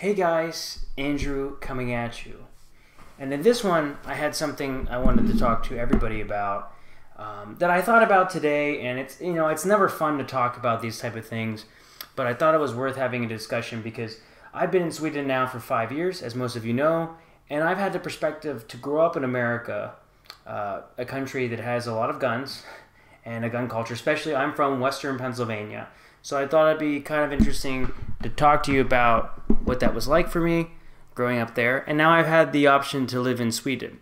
Hey guys, Andrew coming at you. And in this one, I had something I wanted to talk to everybody about that I thought about today, and it's never fun to talk about these type of things, but I thought it was worth having a discussion because I've been in Sweden now for 5 years, as most of you know, and I've had the perspective to grow up in America, a country that has a lot of guns and a gun culture. Especially, I'm from Western Pennsylvania, so I thought it'd be kind of interesting to talk to you about what that was like for me growing up there. And now I've had the option to live in Sweden.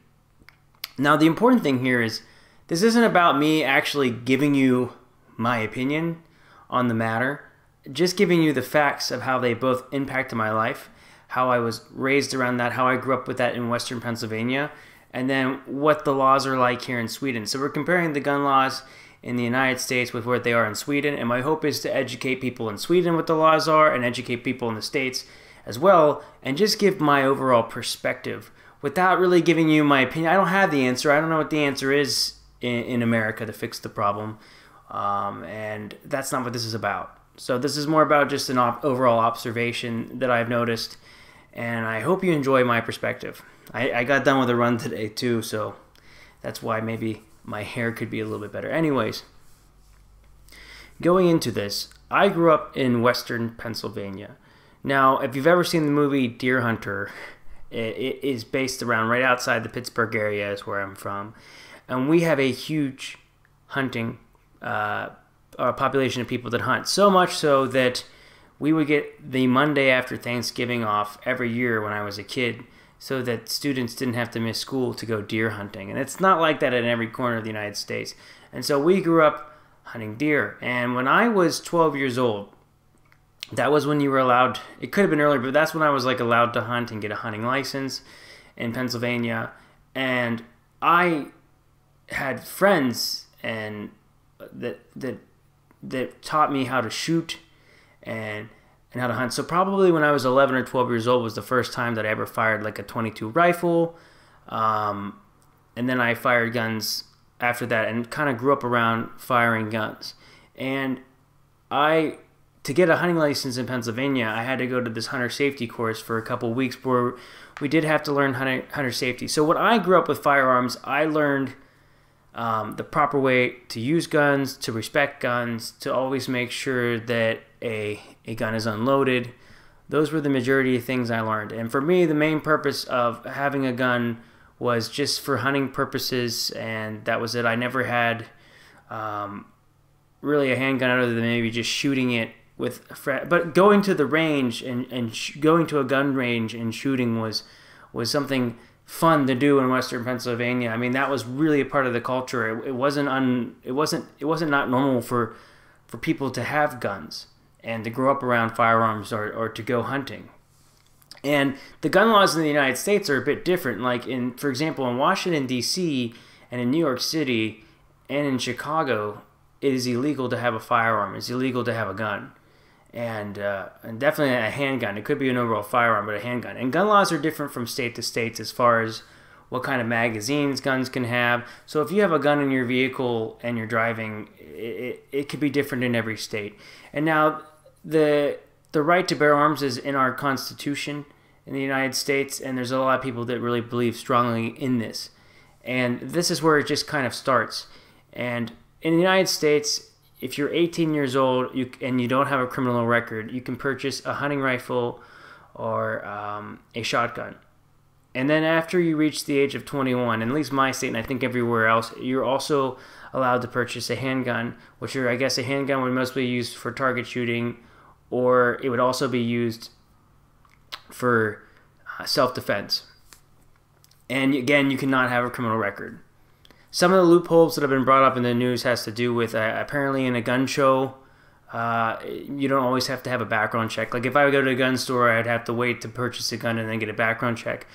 Now, the important thing here is this isn't about me actually giving you my opinion on the matter, just giving you the facts of how they both impacted my life, how I was raised around that, how I grew up with that in Western Pennsylvania, and then what the laws are like here in Sweden. So we're comparing the gun laws in the United States with what they are in Sweden, and my hope is to educate people in Sweden what the laws are and educate people in the States as well, and just give my overall perspective without really giving you my opinion. I don't have the answer. I don't know what the answer is in America to fix the problem, and that's not what this is about. So this is more about just an overall observation that I've noticed, and I hope you enjoy my perspective. I got done with a run today too, so that's why maybe my hair could be a little bit better. Anyways, going into this, I grew up in Western Pennsylvania. Now, if you've ever seen the movie Deer Hunter, it is based around right outside the Pittsburgh area is where I'm from. And we have a huge hunting population of people that hunt. So much so that we would get the Monday after Thanksgiving off every year when I was a kid, so that students didn't have to miss school to go deer hunting. And it's not like that in every corner of the United States. And so we grew up hunting deer. And when I was 12 years old, that was when you were allowed, it could have been earlier, but that's when I was like allowed to hunt and get a hunting license in Pennsylvania. And I had friends and that taught me how to shoot and how to hunt. So probably when I was 11 or 12 years old was the first time that I ever fired like a .22 rifle. And then I fired guns after that and kind of grew up around firing guns. And to get a hunting license in Pennsylvania, I had to go to this hunter safety course for a couple weeks where we did have to learn hunter safety. So when I grew up with firearms, I learned the proper way to use guns, to respect guns, to always make sure that a gun is unloaded. Those were the majority of things I learned. And for me, the main purpose of having a gun was just for hunting purposes, and that was it. I never had really a handgun other than maybe just shooting it with a friend. But going to the range and going to a gun range and shooting was something fun to do in Western Pennsylvania. I mean, that was really a part of the culture. It wasn't not normal for people to have guns and to grow up around firearms or to go hunting. And the gun laws in the United States are a bit different. Like for example, in Washington D.C. and in New York City and in Chicago, it is illegal to have a firearm. It's illegal to have a gun. And definitely a handgun. It could be an overall firearm, but a handgun. And gun laws are different from state to state as far as what kind of magazines guns can have. So if you have a gun in your vehicle and you're driving, it could be different in every state. And now the right to bear arms is in our Constitution in the United States, and there's a lot of people that really believe strongly in this. And this is where it just kind of starts. And in the United States, if you're 18 years old and you don't have a criminal record, you can purchase a hunting rifle or a shotgun. And then after you reach the age of 21, at least my state and I think everywhere else, you're also allowed to purchase a handgun, which I guess a handgun would mostly be used for target shooting, or it would also be used for self-defense. And again, you cannot have a criminal record. Some of the loopholes that have been brought up in the news has to do with apparently in a gun show, you don't always have to have a background check. Like if I would go to a gun store, I'd have to wait to purchase a gun and then get a background check.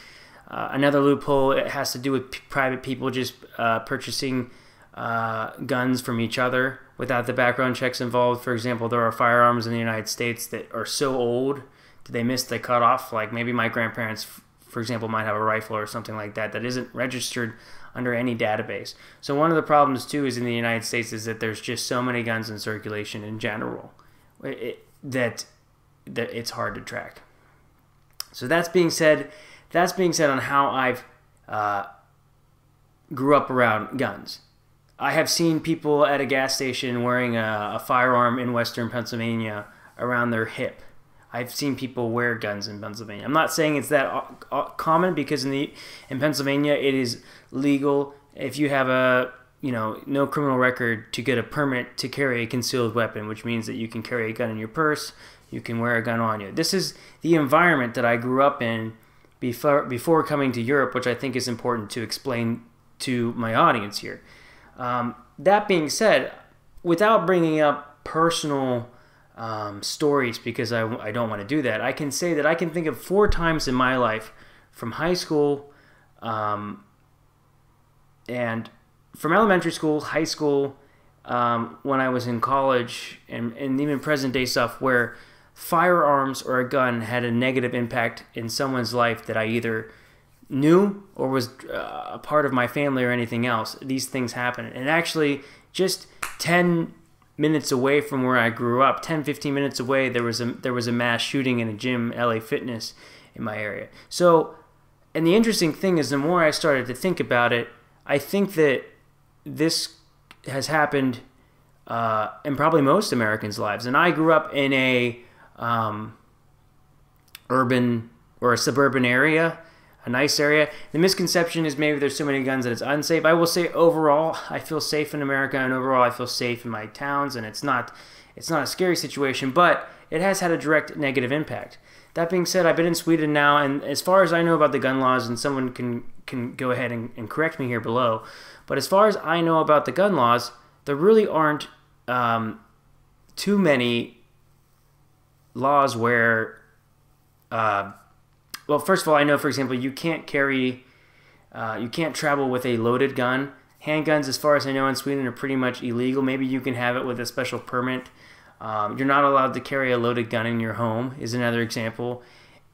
Another loophole, it has to do with private people just purchasing guns from each other without the background checks involved. For example, there are firearms in the United States that are so old that they missed the cutoff. Like maybe my grandparents, for example, might have a rifle or something like that that isn't registered under any database. So one of the problems too is in the United States is that there's just so many guns in circulation in general that it's hard to track. So that's being said on how I've grew up around guns. I have seen people at a gas station wearing a firearm in Western Pennsylvania around their hip. I've seen people wear guns in Pennsylvania. I'm not saying it's that common, because in Pennsylvania it is legal if you have no criminal record to get a permit to carry a concealed weapon, which means that you can carry a gun in your purse, you can wear a gun on you. This is the environment that I grew up in before coming to Europe, which I think is important to explain to my audience here. That being said, without bringing up personal stories, because I don't want to do that, I can say that I can think of 4 times in my life, from high school, and from elementary school, high school, when I was in college, and even present day stuff, where firearms or a gun had a negative impact in someone's life that I either knew or was a part of my family or anything else. These things happen. And actually, just 10 minutes away from where I grew up, 10-15 minutes away, there was a mass shooting in a gym, LA Fitness, in my area. So, and the interesting thing is, the more I started to think about it, I think that this has happened in probably most Americans' lives. And I grew up in a urban or a suburban area, a nice area. The misconception is maybe there's so many guns that it's unsafe. I will say overall, I feel safe in America, and overall I feel safe in my towns, and it's not a scary situation, but it has had a direct negative impact. That being said, I've been in Sweden now, and as far as I know about the gun laws, and someone can go ahead and correct me here below, but as far as I know about the gun laws, there really aren't too many laws where, well, first of all, I know, for example, you can't travel with a loaded gun. Handguns, as far as I know, in Sweden are pretty much illegal. Maybe you can have it with a special permit. You're not allowed to carry a loaded gun in your home, is another example.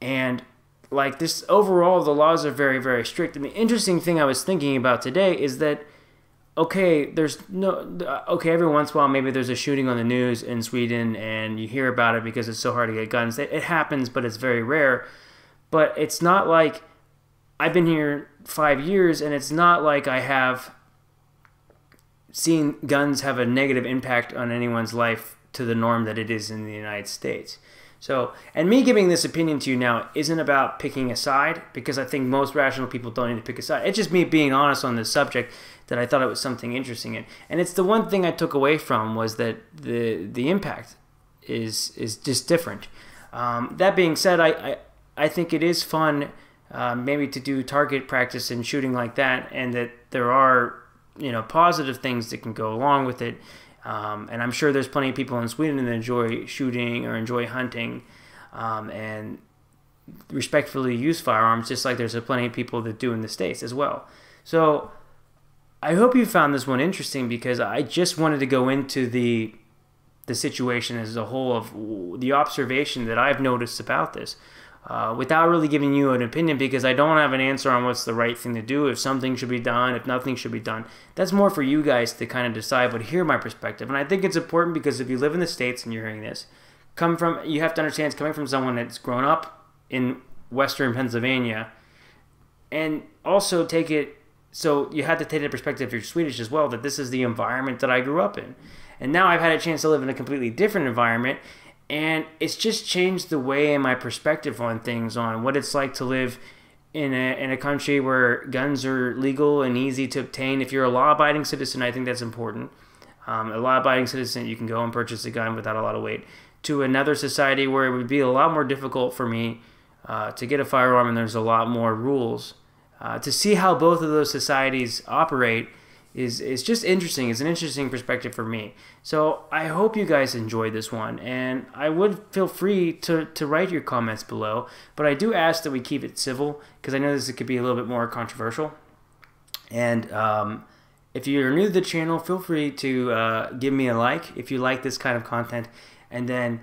And like this, overall, the laws are very, very strict. And the interesting thing I was thinking about today is that, okay, every once in a while, maybe there's a shooting on the news in Sweden, and you hear about it because it's so hard to get guns. It happens, but it's very rare. But it's not like I've been here 5 years, and it's not like I have seen guns have a negative impact on anyone's life to the norm that it is in the United States. So, and me giving this opinion to you now isn't about picking a side, because I think most rational people don't need to pick a side. It's just me being honest on this subject, that I thought it was something interesting in. And it's the one thing I took away from, was that the impact is just different. That being said, I think it is fun maybe to do target practice and shooting like that, and that there are positive things that can go along with it. And I'm sure there's plenty of people in Sweden that enjoy shooting or enjoy hunting and respectfully use firearms, just like there's plenty of people that do in the States as well. So I hope you found this one interesting, because I just wanted to go into the situation as a whole, of the observation that I've noticed about this. Without really giving you an opinion, because I don't have an answer on what's the right thing to do, if something should be done, if nothing should be done. That's more for you guys to kind of decide, but hear my perspective. And I think it's important, because if you live in the States and you're hearing this, you have to understand it's coming from someone that's grown up in Western Pennsylvania, and also so you have to take the perspective, if you're Swedish as well, that this is the environment that I grew up in. And now I've had a chance to live in a completely different environment, and it's just changed the way and my perspective on things, on what it's like to live in a country where guns are legal and easy to obtain. If you're a law-abiding citizen, I think that's important. A law-abiding citizen, you can go and purchase a gun without a lot of wait. To another society where it would be a lot more difficult for me to get a firearm, and there's a lot more rules. To see how both of those societies operate is just interesting. It's an interesting perspective for me. So I hope you guys enjoyed this one, and I would feel free to write your comments below, but I do ask that we keep it civil, because I know this could be a little bit more controversial. And if you're new to the channel, feel free to give me a like if you like this kind of content, and then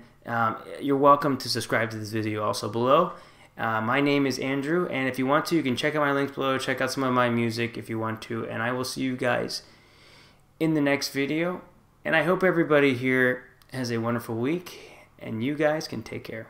you're welcome to subscribe to this video also below. My name is Andrew, and if you want to, you can check out my links below, check out some of my music if you want to, and I will see you guys in the next video. And I hope everybody here has a wonderful week, and you guys can take care.